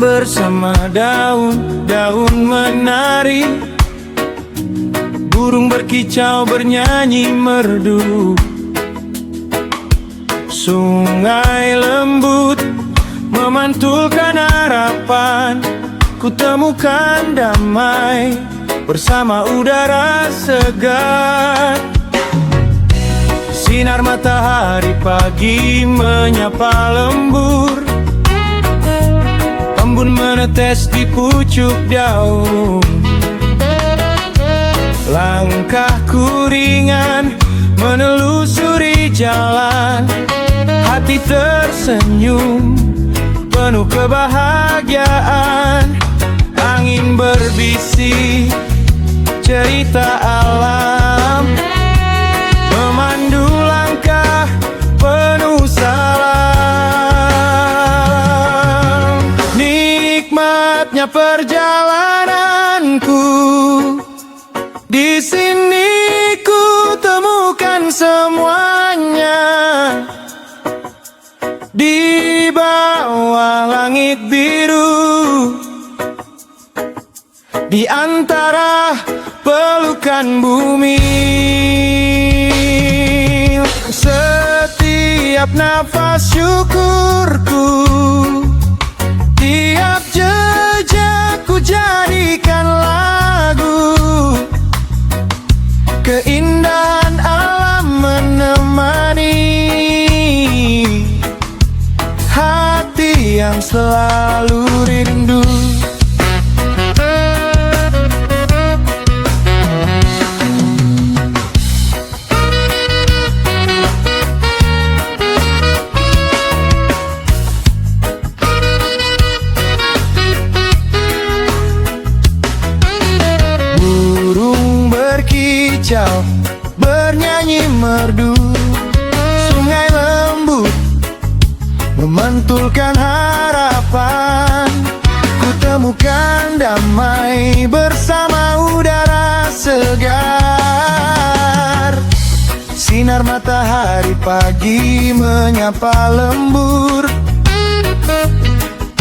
bersama daun-daun menari, burung berkicau bernyanyi merdu. Sungai lembut memantulkan harapan, ku temukan damai bersama udara segar. Sinar matahari pagi menyapa lembur, embun menetes di pucuk daun. Langkahku ringan menelusuri jalan, hati tersenyum penuh kebahagiaan. Angin berbisik cerita alam, memandu langkah penuh salam. Nikmatnya perjalananku, di sini ku temukan semuanya. Di bawah langit biru, di antara pelukan bumi. Setiap nafas syukurku, tiap jejakku jadikan lagu. Keindahan alam menemani hati yang selalu rindu. Bernyanyi merdu, sungai lembut memantulkan harapan, ku temukan damai bersama udara segar. Sinar matahari pagi menyapa lembur,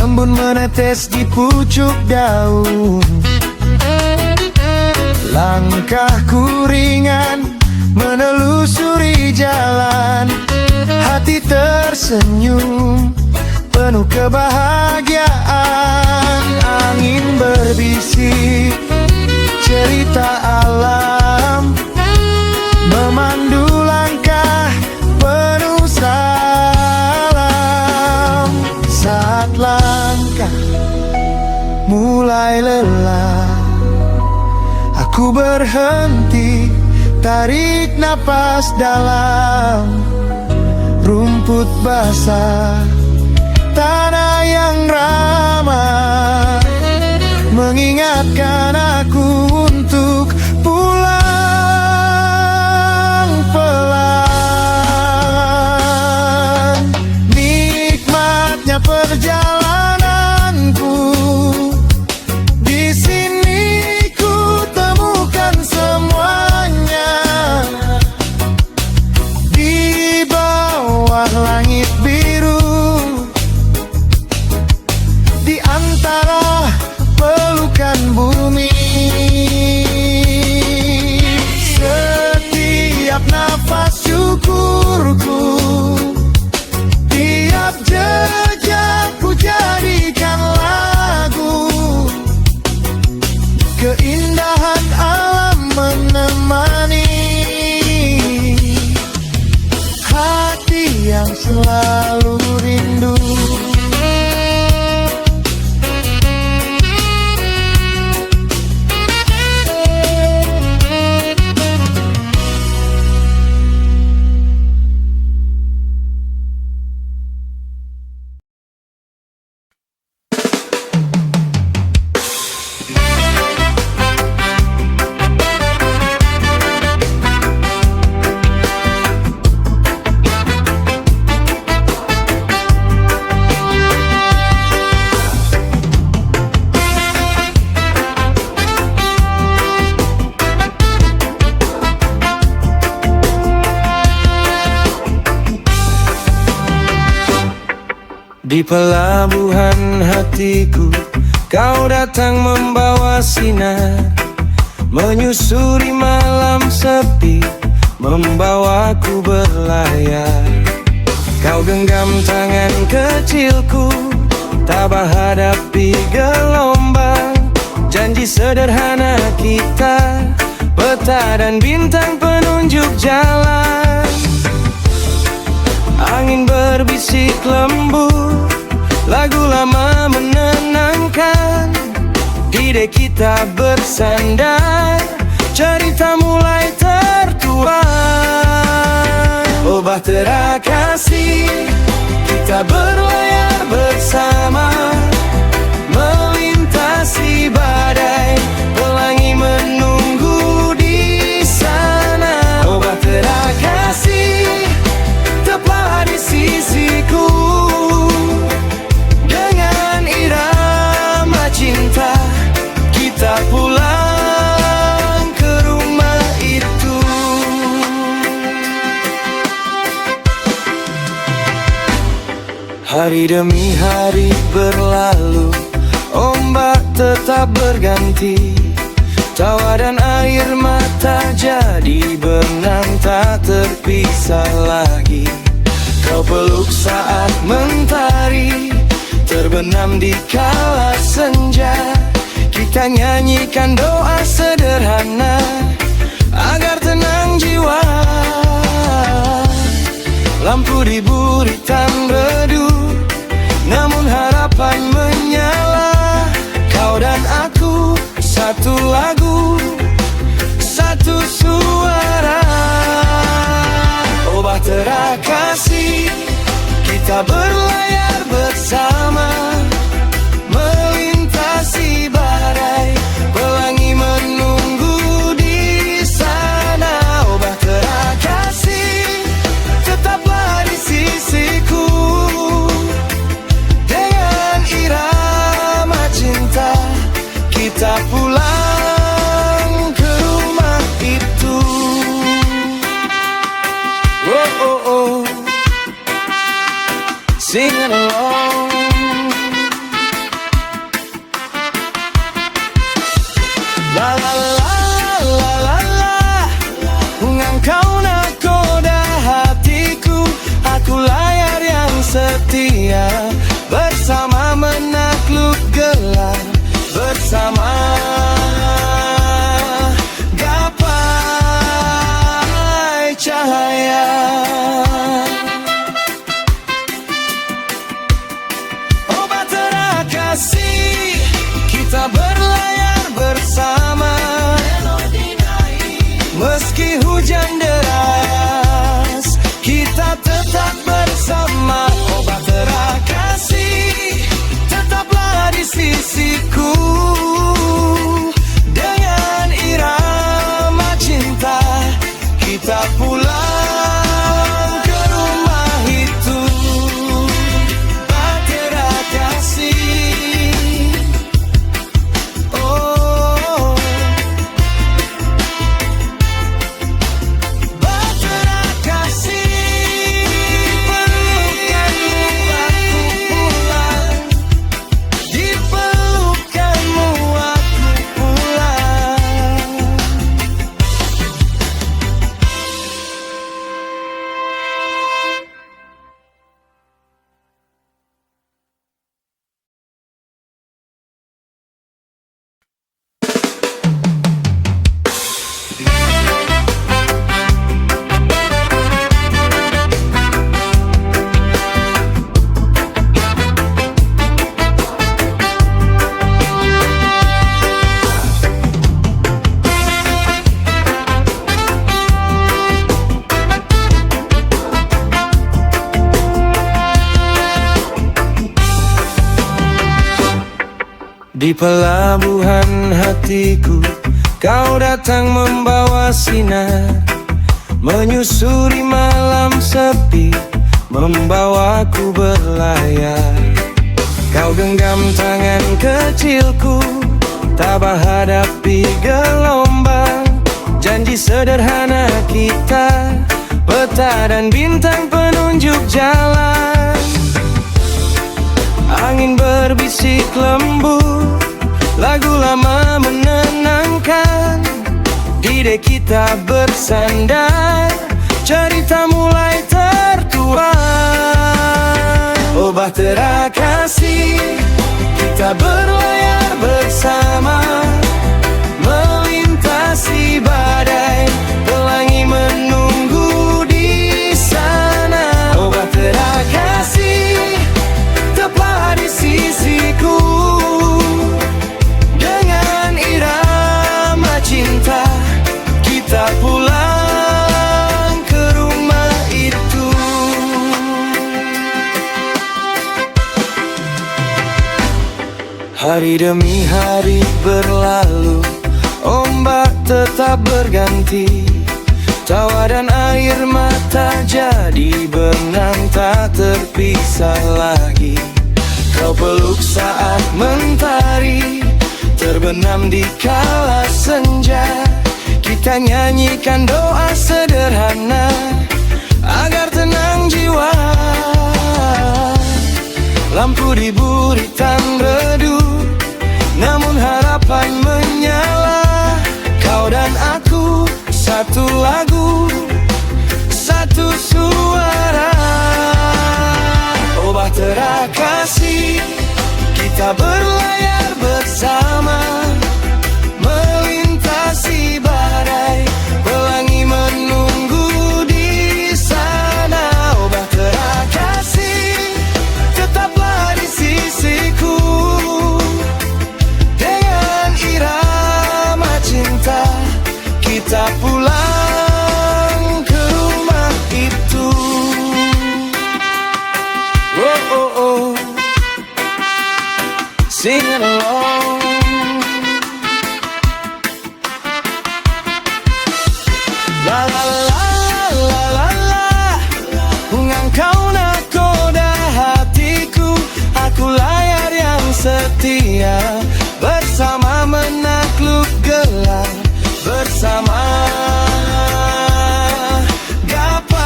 embun menetes di pucuk daun. Langkahku ringan menelusuri jalan, hati tersenyum penuh kebahagiaan. Angin berbisik cerita alam, memandu langkah penuh salam. Saat langkah mulai lelah, aku berhenti, tarik napas dalam. Rumput basah, tanah yang ramah, mengingatkan aku untuk pulang pelan. Nikmatnya perjalananku, di sini ku temukan semuanya. Di bawah langit biru, di antara pelukan bumi. Setiap nafas syukurku, tiap jejakku jadikan lagu. Keindahan alam menemani hati yang selalu rindu. Di pelabuhan hatiku, kau datang membawa sinar, menyusuri malam sepi, membawaku berlayar. Kau genggam tangan kecilku, tabah hadapi gelombang. Janji sederhana kita, peta dan bintang penunjuk jalan. Angin berbisik lembut, lagu lama menenangkan. Di dek kita bersandar, cerita mulai tertuang. Oh bahtera kasih, kita berlayar bersama, melintasi badai, pelangi menunggu di sana. Oh bahtera kasih, tetaplah di sisiku, dengan irama cinta kita pulang ke rumah itu. Hari demi hari berlalu, ombak tetap berganti, tawa dan air mata jadi benang tak terpisah lagi. Kau peluk saat mentari terbenam di kala senja. Kita nyanyikan doa sederhana agar tenang jiwa. Lampu di buritan redup, namun harapan menyala. Kau dan aku satu lagu, satu suara. Oh bahtera kasih, kita berlayar bersama, melintasi badai, pelangi menunggu di sana. Oh bahtera kasih, tetaplah di sisiku, dengan irama cinta kita pulang ke rumah itu. Oh oh oh, sing along. La la la la la la, engkau nakoda hatiku, aku layar yang setia, bersama menakluk gelap, bersama gapai cahaya. Oh bahtera kasih, kita berlayar bersama, meski hujan deras, kita tetap bersama. Oh bahtera kasih, tetaplah di sisiku, dengan irama cinta kita pulang ke rumah itu. Bahtera kasih, oh bahtera kasih, pelukanmu aku pulang, di pelukanmu aku pulang. Di pelabuhan hatiku, kau datang membawa sinar, menyusuri malam sepi, membawaku berlayar. Kau genggam tangan kecilku, tabah hadapi gelombang. Janji sederhana kita, peta dan bintang penunjuk jalan. Angin berbisik lembut, lagu lama menenangkan. Di dek kita bersandar, cerita mulai tertuang. Oh bahtera kasih, kita berlayar bersama, melintasi badai, pelangi menunggu di sana. Oh bahtera kasih, tetaplah di sisiku, dengan irama cinta kita pulang ke rumah itu. Hari demi hari berlalu, ombak tetap berganti, tawa dan air mata jadi benang tak terpisah lagi. Kau peluk saat mentari terbenam di kala senja. Kita nyanyikan doa sederhana agar tenang jiwa. Lampu di buritan redup, namun harapan menyala. Kau dan aku satu lagu, satu suara. Oh bahtera kasih, kita berlayar bersama, melintasi badai, pelangi menunggu di sana. Oh bahtera kasih, tetaplah di sisiku, dengan irama cinta kita pulang ke rumah itu. Oh oh oh, sing along. La la la la la la, engkau nakoda hatiku, aku layar yang setia, bersama menakluk gelap, bersama gapai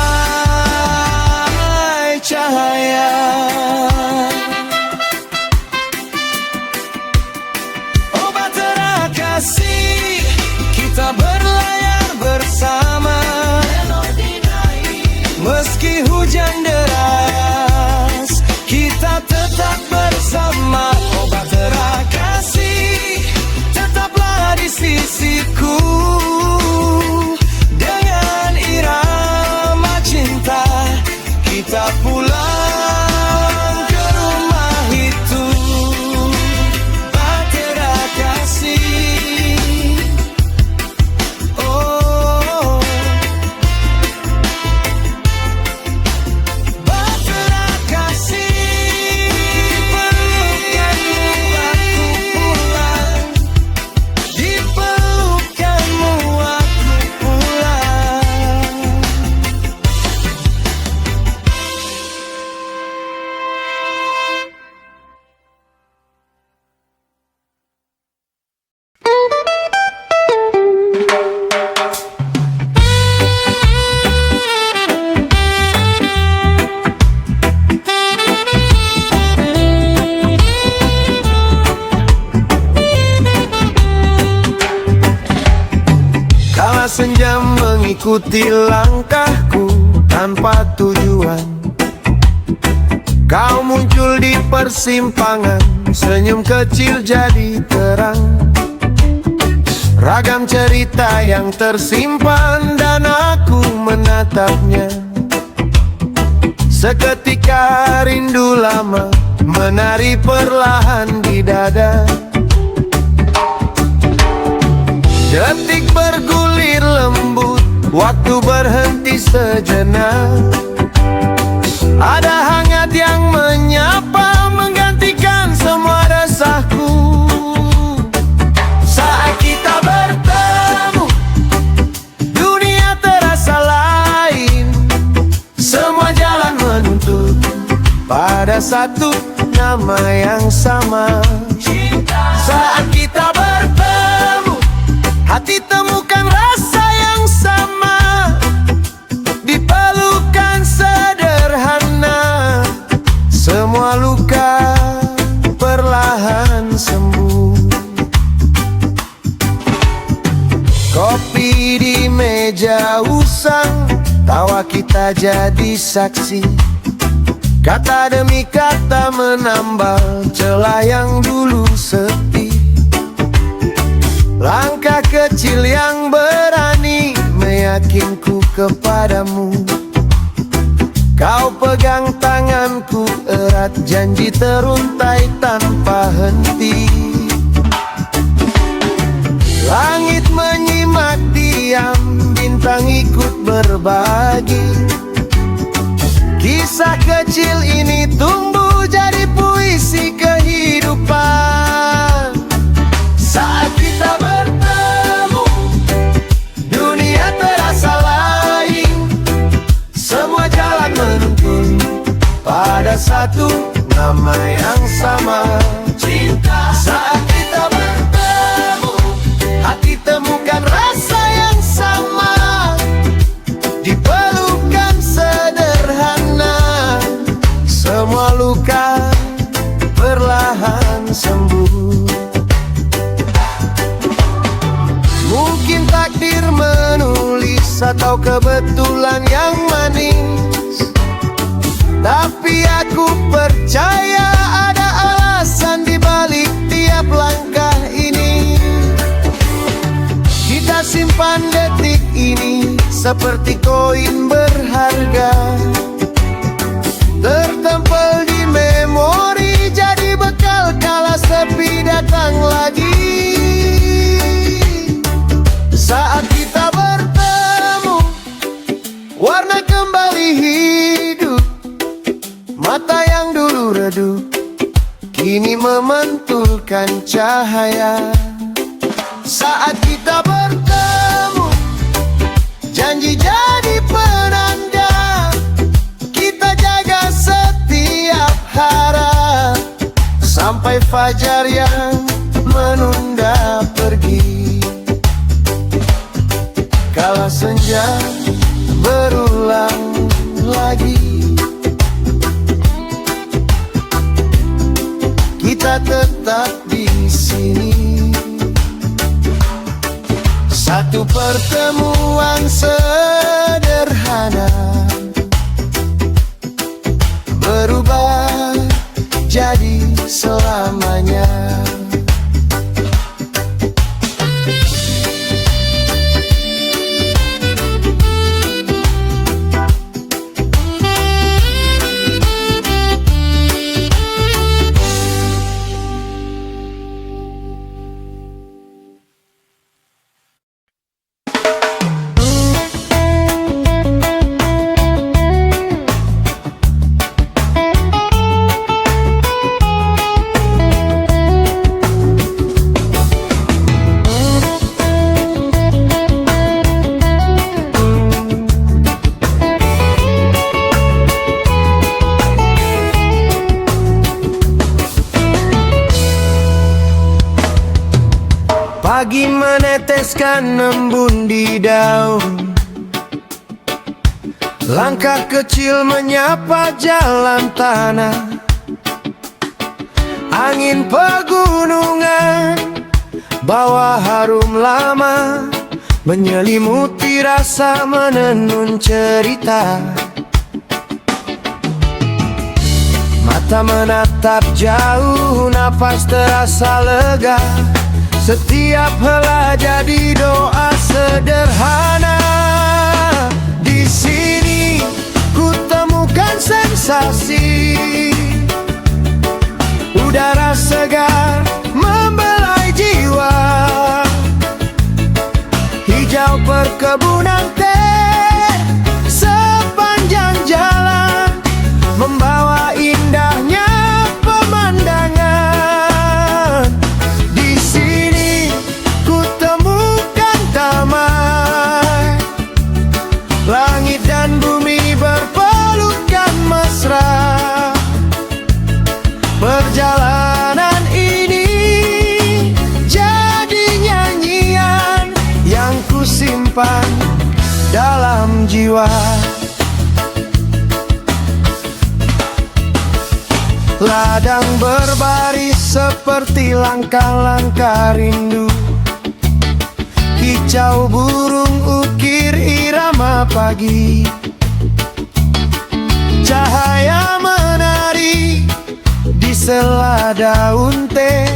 cahaya. Oh bahtera kasih, kita berlayar bersama, meski hujan deras, kita tetap bersama. Oh bahtera kasih, tetaplah di sisiku, dengan irama cinta kita pulang ke rumah itu. Bahtera kasih, oh bahtera kasih, pelukanmu aku pulang, di pelukanmu aku pulang. Kala senja mengikuti langkahku tanpa tujuan, kau muncul di persimpangan, senyum kecil jadi terang. Ragam cerita yang tersimpan dan aku menatapnya. Seketika rindu lama menari perlahan di dada. Detik bergulir lembut, waktu berhenti sejenak. Ada hangat yang menyapa, menggantikan semua resahku. Saat kita bertemu, dunia terasa lain. Semua jalan menuntut pada satu nama yang sama. Saat kita bertemu, hati temukan rasa yang sama, di pelukan sederhana semua luka meja usang, tawa kita jadi saksi. Kata demi kata menambal celah yang dulu sepi. Langkah kecil yang berani meyakinku kepadamu. Kau pegang tanganku erat, janji teruntai tanpa henti. Langit menyimak diam, bintang ikut berbagi. Kisah kecil ini tumbuh jadi puisi kehidupan. Saat kita bertemu, dunia terasa lain. Semua jalan menuntun pada satu nama yang sama, cinta. Saat kita bertemu, hati temukan rasa yang sama. Di pelukan sederhana, semua luka perlahan sembuh. Mungkin takdir menulis atau kebetulan yang manis, tapi aku percaya ada alasan di balik tiap langkah ini. Kita simpan detik ini seperti koin berharga, tertempel di memori, jadi bekal kala sepi datang lagi. Saat kita bertemu, warna kembali hidup. Mata yang dulu redup kini memantulkan cahaya. Saat kita bertemu, janji jadi penanda. Kita jaga setiap harap sampai fajar yang menunda pergi. Kala senja berulang lagi, kita tetap di sini. Satu pertemuan sederhana berubah jadi selamanya. Pagi meneteskan embun di daun, langkah kecil menyapa jalan tanah. Angin pegunungan bawa harum lama, menyelimuti rasa menenun cerita. Mata menatap jauh, napas terasa lega. Setiap hela jadi doa sederhana. Di sini ku temukan sensasi, udara segar membelai jiwa. Hijau perkebunan teh sepanjang jalan, membawa indahnya pemandangan. Di sini ku temukan damai, langit dan bumi berpelukan mesra. Perjalanan ini jadi nyanyian yang ku simpan dalam jiwa. Ladang berbaris seperti langkah-langkah rindu, kicau burung ukir irama pagi. Cahaya menari di sela daun teh,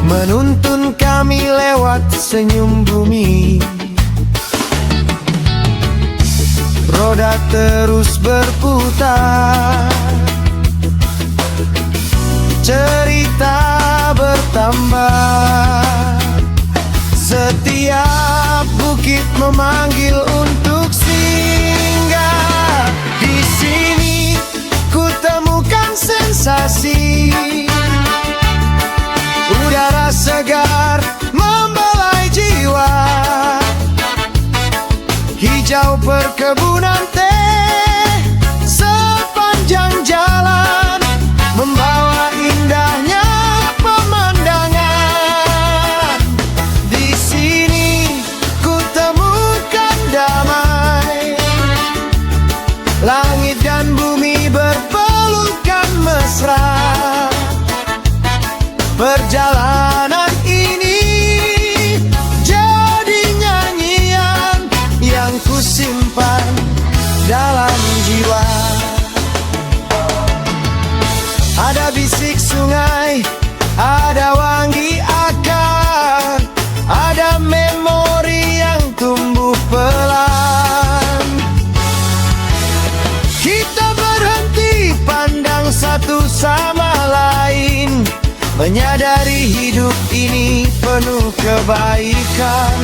menuntun kami lewat senyum bumi. Roda terus berputar, cerita bertambah. Setiap bukit memanggil untuk singgah. Di sini ku temukan sensasi, udara segar membelai jiwa. Hijau perkebunan teh sepanjang jalan, membawa indahnya pemandangan. Di sini ku temukan damai, langit dan bumi berpelukan mesra. Perjalanan ini jadi nyanyian yang ku simpan dalam jiwa. Ada bisik sungai, ada wangi akar, ada memori yang tumbuh pelan. Kita berhenti pandang satu sama lain, menyadari hidup ini penuh kebaikan.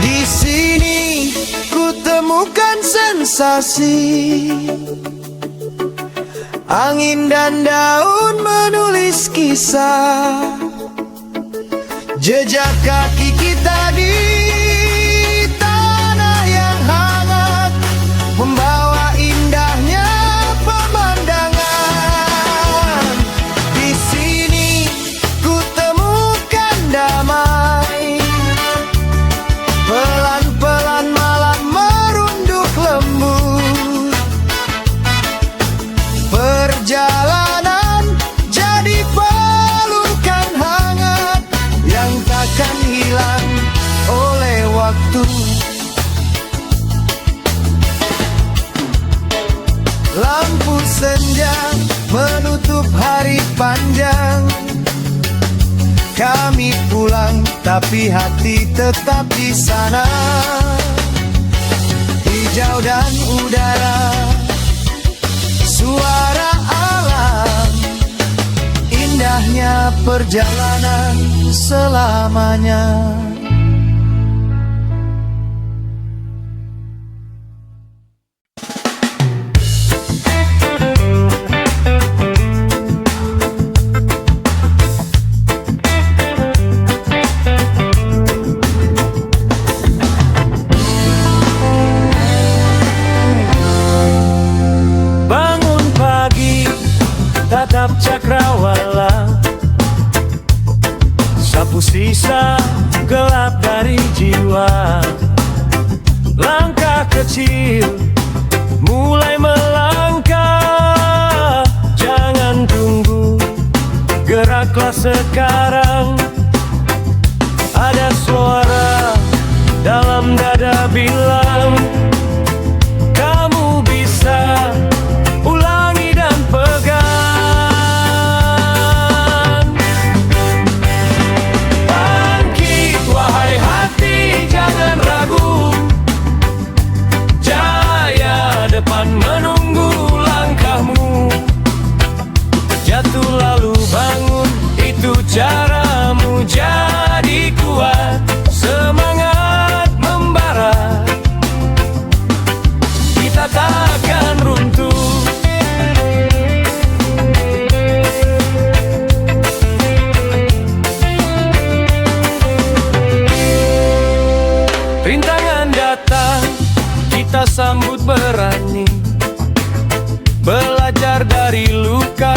Di sini ku temukan sensasi, angin dan daun menulis kisah, jejak kaki kita di tanah yang hangat, membawa indahnya pemandangan. Di sini ku temukan damai, pelan-pelan malam merunduk lembut. Perjalanan jadi pelukan hangat yang takkan hilang oleh waktu. Lampu senja menutup hari panjang, kami pulang tapi hati tetap di sana. Hijau dan udara, suara alam, indahnya perjalanan selamanya. Tatap cakrawala, sapu sisa gelap dari jiwa. Langkah kecil mulai melangkah, jangan tunggu, geraklah sekarang. Ada suara dalam dada bilang, kamu bisa. Ulangi dan pegang. Jangan ragu, jaya depan menunggu langkahmu. Jatuh lalu bangun, itu caramu jadi kuat. Semangat membara, kita takkan runtuh. Rintangan datang, kita sambut berani. Belajar dari luka,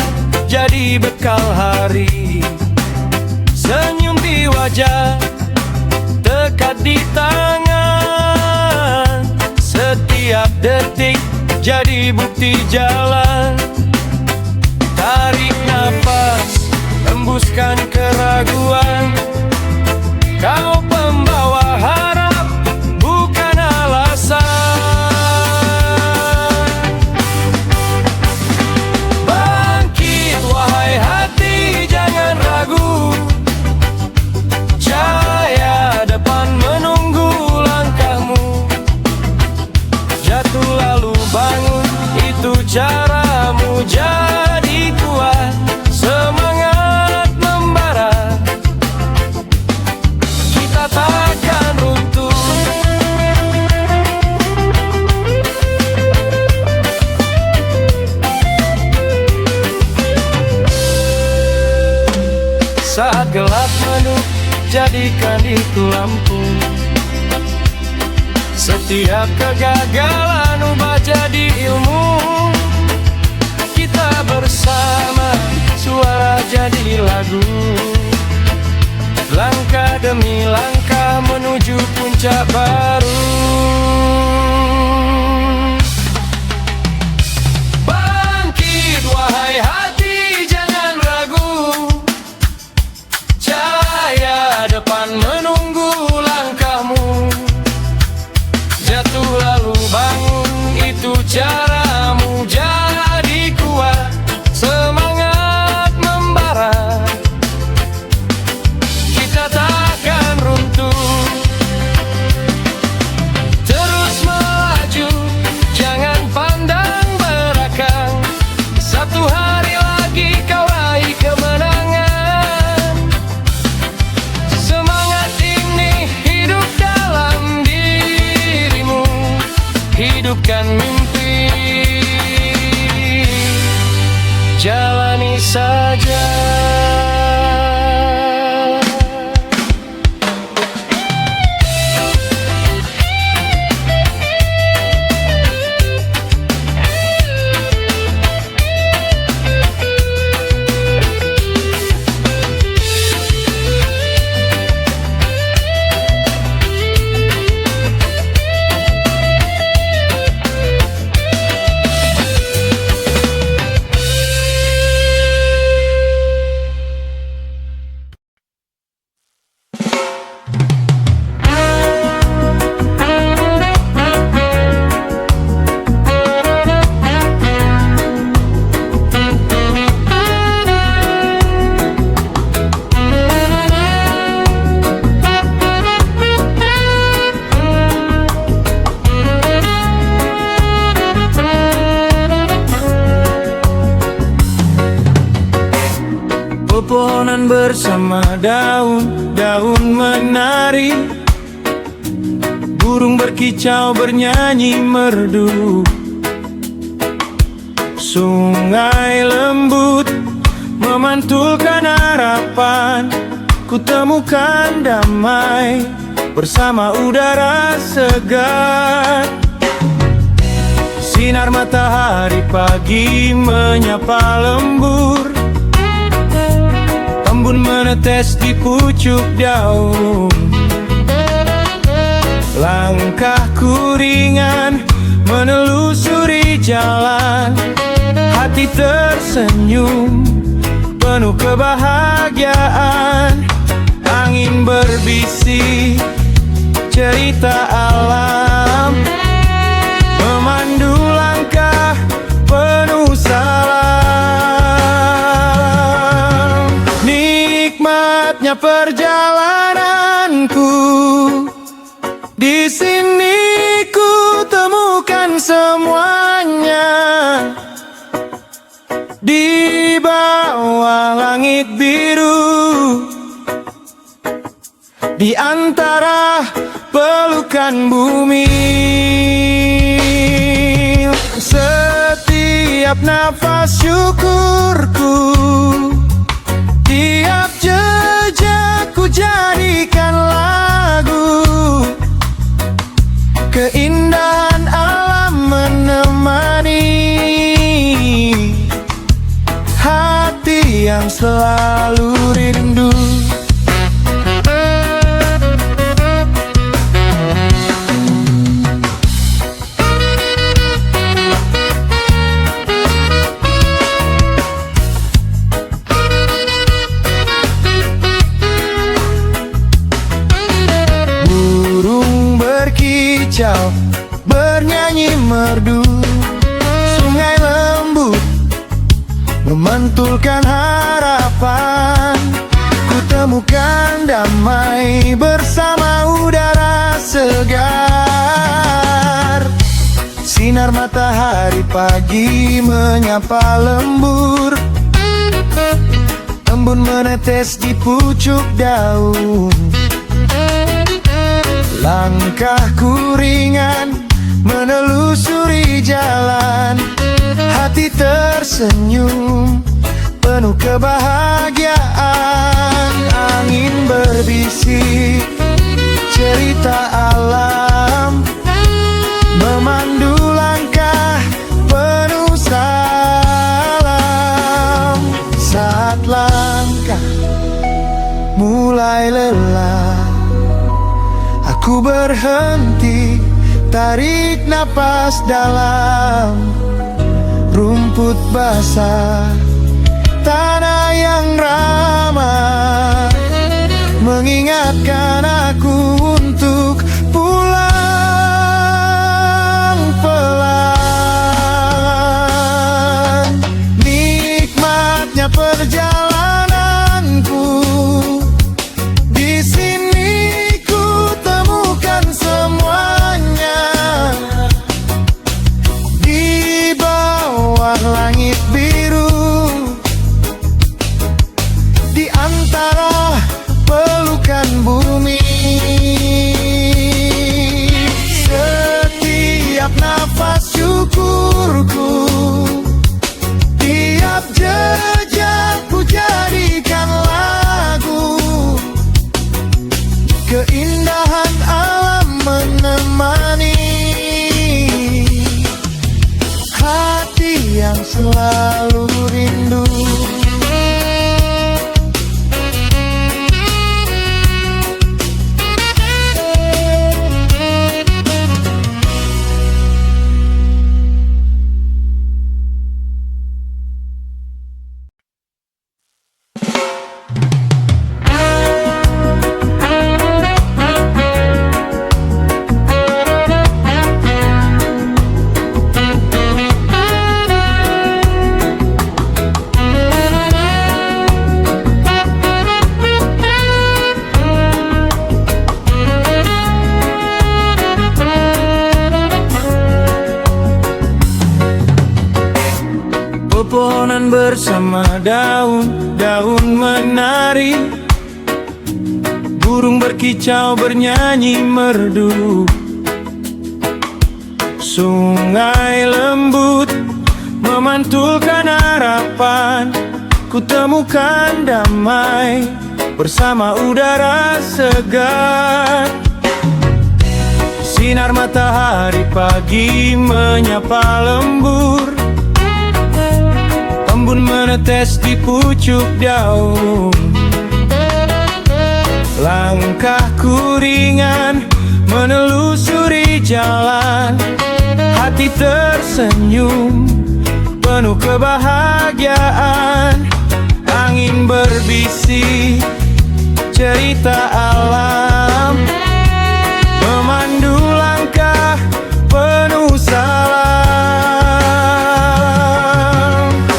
jadi bekal hari. Senyum di wajah, dekat di tangan. Setiap detik jadi bukti jalan. Tarik nafas, hembuskan keraguan. Kau pembawa harap, bukan gelap menuju jadikan itu lampu. Setiap kegagalan ubah jadi ilmu. Kita bersama, suara jadi lagu. Langkah demi langkah menuju puncak baru. Bangkit wahai hati, jangan ragu. Cahaya depan menunggu langkahmu. Jatuh lalu bangun, itu caramu. Jadi kuat, semangat membara. Kita takkan runtuh. Terus melaju, jangan pandang belakang. Satu hari lagi kau raih kemenangan. Semangat ini hidup dalam dirimu. Hidupkan mimpi, jalani saja. Pepohonan bersama daun-daun menari. Burung berkicau bernyanyi merdu. Sungai lembut memantulkan harapan. Kutemukan damai bersama udara segar. Sinar matahari pagi menyapa lembur. Embun menetes di pucuk daun. Langkahku ringan menelusuri jalan. Hati tersenyum penuh kebahagiaan. Angin berbisik cerita alam. Memandu langkah penuh salam. Nikmatnya perjalananku. Di sini ku temukan semuanya. Di bawah langit biru. Di antara pelukan bumi. Setiap nafas syukurku. Tiap jejakku jadikan lagu. Keindahan alam menemani hati yang selalu rindu. Bernyanyi merdu. Sungai lembut memantulkan harapan. Kutemukan damai bersama udara segar. Sinar matahari pagi menyapa lembur. Embun menetes di pucuk daun. Langkahku ringan menelusuri jalan. Hati tersenyum penuh kebahagiaan. Angin berbisik cerita alam, memandu langkah penuh salam. Saat langkah mulai lelah, aku berhenti, tarik napas dalam. Rumput basah, tanah yang ramah, mengingatkan aku untuk pulang pelan. Nikmatnya perjalananku, di sini ku temukan semuanya. Di bawah langit biru, di antara pelukan bumi, setiap nafas syukurku, tiap jejakku jadikan lagu. Keindahan alam menemani hati yang selalu rindu. Pepohonan bersama daun-daun menari, burung berkicau bernyanyi merdu. Sungai lembut memantulkan harapan, ku temukan damai bersama udara segar. Sinar matahari pagi menyapa lembur, embun menetes di pucuk daun. Langkahku ringan menelusuri jalan, hati tersenyum penuh kebahagiaan. Angin berbisik cerita alam, memandu langkah penuh salam.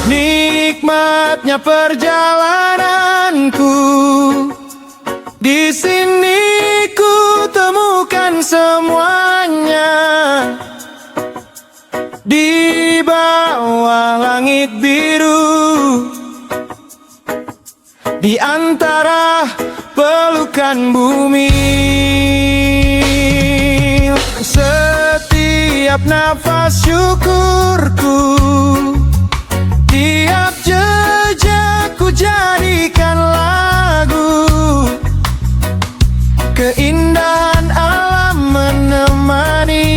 Nikmatnya perjalananku, di sini ku temukan semuanya. Di bawah langit biru, di antara pelukan bumi, setiap nafas syukurku, tiap jejakku jadikan lagu. Keindahan alam menemani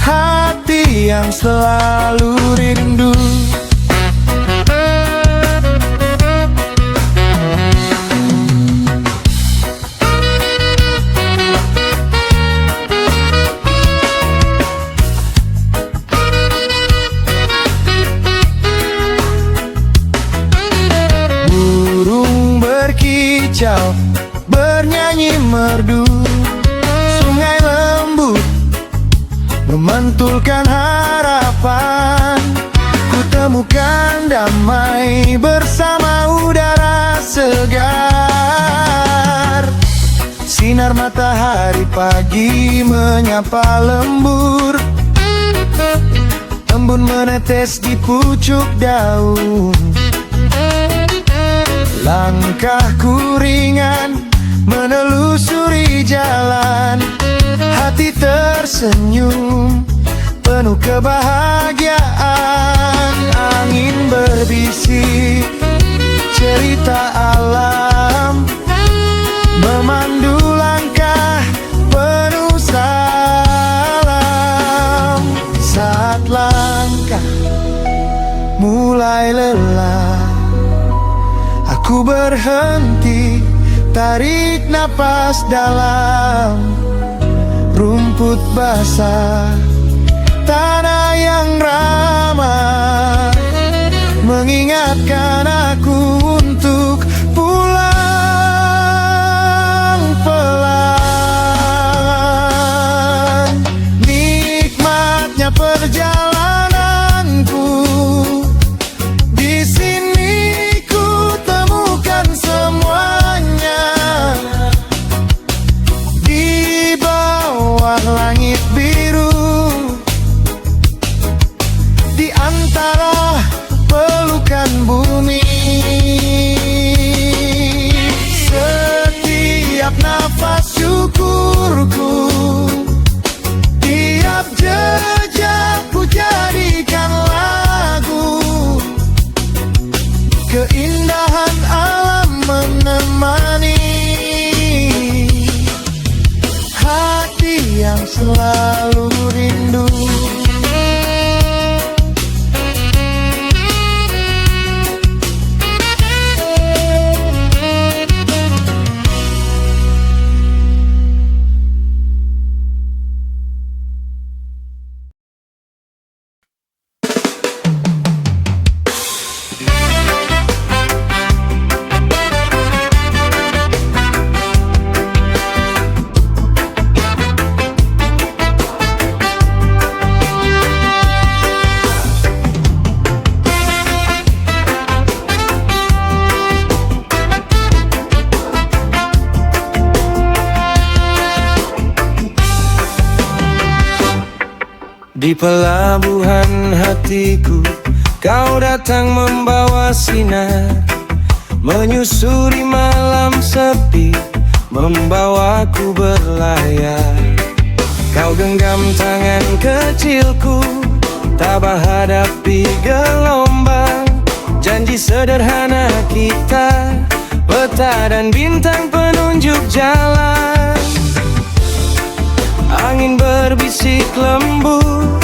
hati yang selalu rindu. Burung berkicau bernyanyi merdu, sungai lembut memantulkan harapan, ku temukan damai bersama udara segar. Sinar matahari pagi menyapa lembur, embun menetes di pucuk daun. Langkahku ringan menelusuri jalan, hati tersenyum penuh kebahagiaan. Angin berbisik cerita alam, memandu langkah penuh salam. Saat langkah mulai lelah, aku berhenti, tarik napas dalam. Rumput basah, tanah yang ramah, mengingatkan aku untuk pulang pelan. Nikmatnya perjalananku, di sini ku temukan semuanya. Di bawah langit biru, di antara pelukan bumi, setiap nafas syukurku, tiap jejakku jadikan lagu. Keindahan alam menemani hati yang selalu rindu. Di pelabuhan hatiku, kau datang membawa sinar, menyusuri malam sepi, membawaku berlayar. Kau genggam tangan kecilku, tabah hadapi gelombang. Janji sederhana kita, peta dan bintang penunjuk jalan. Angin berbisik lembut,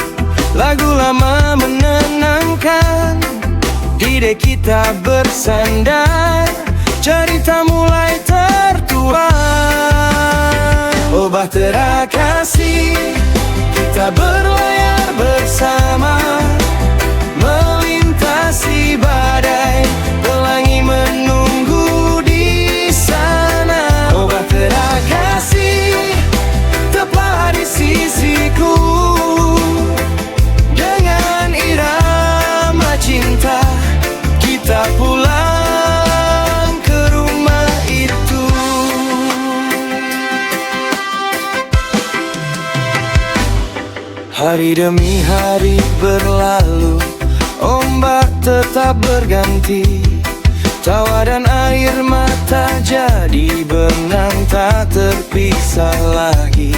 lagu lama menenangkan. Ide kita bersandar, cerita mulai tertuang. Oh bahtera kasih, kita berlayar bersama, melintasi badai, pelangi menunggu di sana. Oh bahtera kasih, tetaplah di sisiku, dengan irama cinta kita pulang ke rumah itu. Hari demi hari berlalu, ombak tetap berganti, tawa dan air mata jadi benang tak terpisah lagi.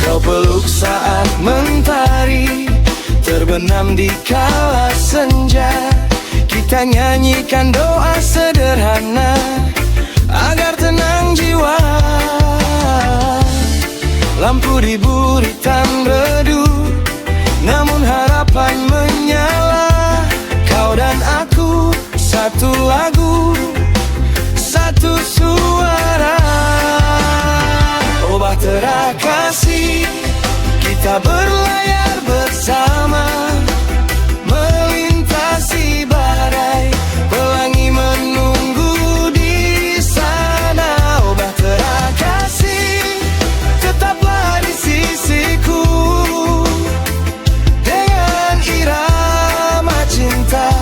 Kau peluk saat mentari terbenam di kala senja. Kita nyanyikan doa sederhana agar tenang jiwa. Lampu di buritan redup, namun harapan menyala. Kau dan aku satu lagu, satu suara. Oh bahtera kasih, kita berlayar bersama, melintasi badai, pelangi menunggu di sana. Oh bahtera kasih, tetaplah di sisiku, dengan irama cinta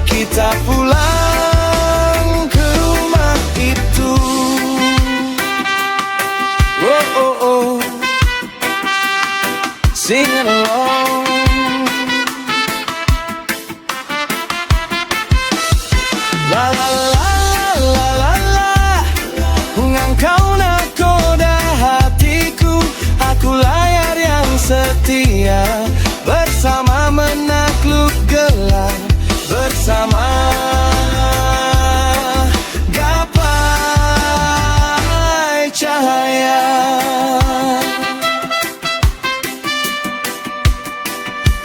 kita pulang ke rumah itu. Oh oh oh, sing along. La la la la la la, engkau nakoda hatiku, aku layar yang setia. bersama. Gapai cahaya.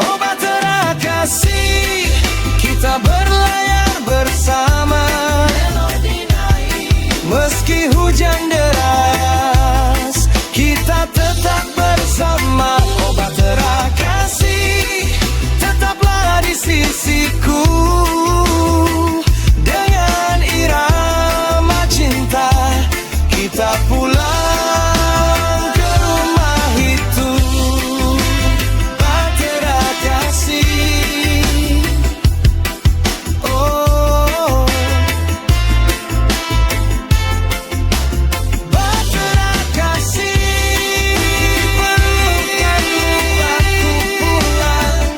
Oh bahtera kasih, kita berlayar bersama. Meski hujan deras, kita tetap bersama. Oh bahtera kasih, tetaplah di sisiku. Dengan irama cinta, kita pulang ke rumah itu. Bahtera kasih, oh bahtera kasih, pelukanmu aku pulang,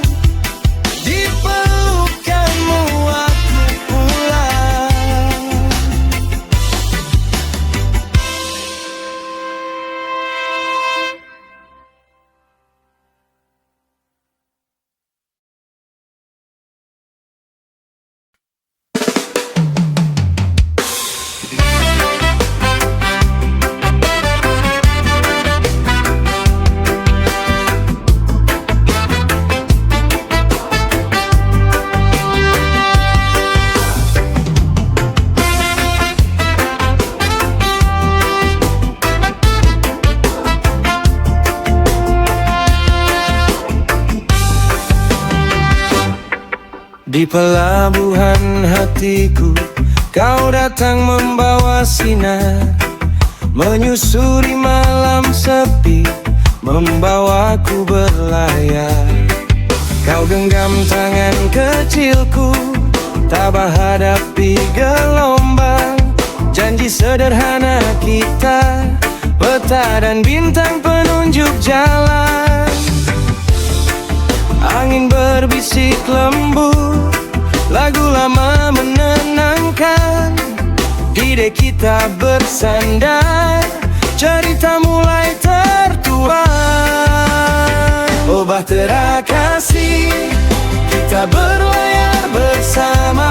di pelukanmu aku pulang. Di pelabuhan hatiku, kau datang membawa sinar, menyusuri malam sepi, membawaku berlayar. Kau genggam tangan kecilku, tabah hadapi gelombang. Janji sederhana kita, peta dan bintang penunjuk jalan. Angin berbisik lembut, lagu lama menenangkan. Ide kita bersandar, cerita mulai tertuang. Oh bahtera kasih, kita berlayar bersama.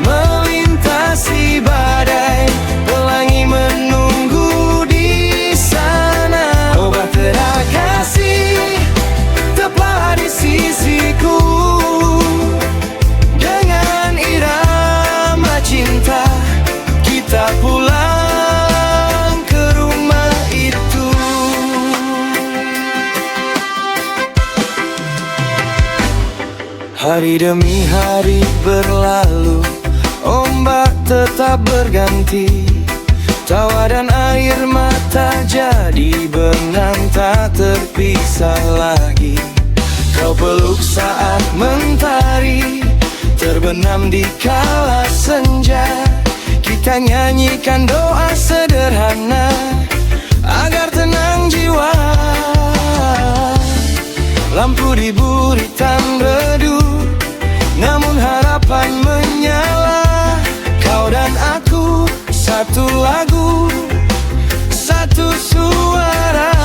Melintasi badai, pelangi menunggu di sana. Oh bahtera kasih, tetaplah di sisiku. Dengan irama cinta, kita pulang ke rumah itu. Hari demi hari berlalu, ombak tetap berganti. Tawa dan air mata jadi benang tak terpisah lagi. Kau peluk saat mentari terbenam di kala senja. Kita nyanyikan doa sederhana agar tenang jiwa. Lampu di buritan redup, namun harapan menyala. Kau dan aku satu lagu, satu suara.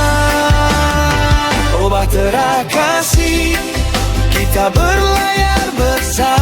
Oh bahtera kasih, kita berlayar bersama.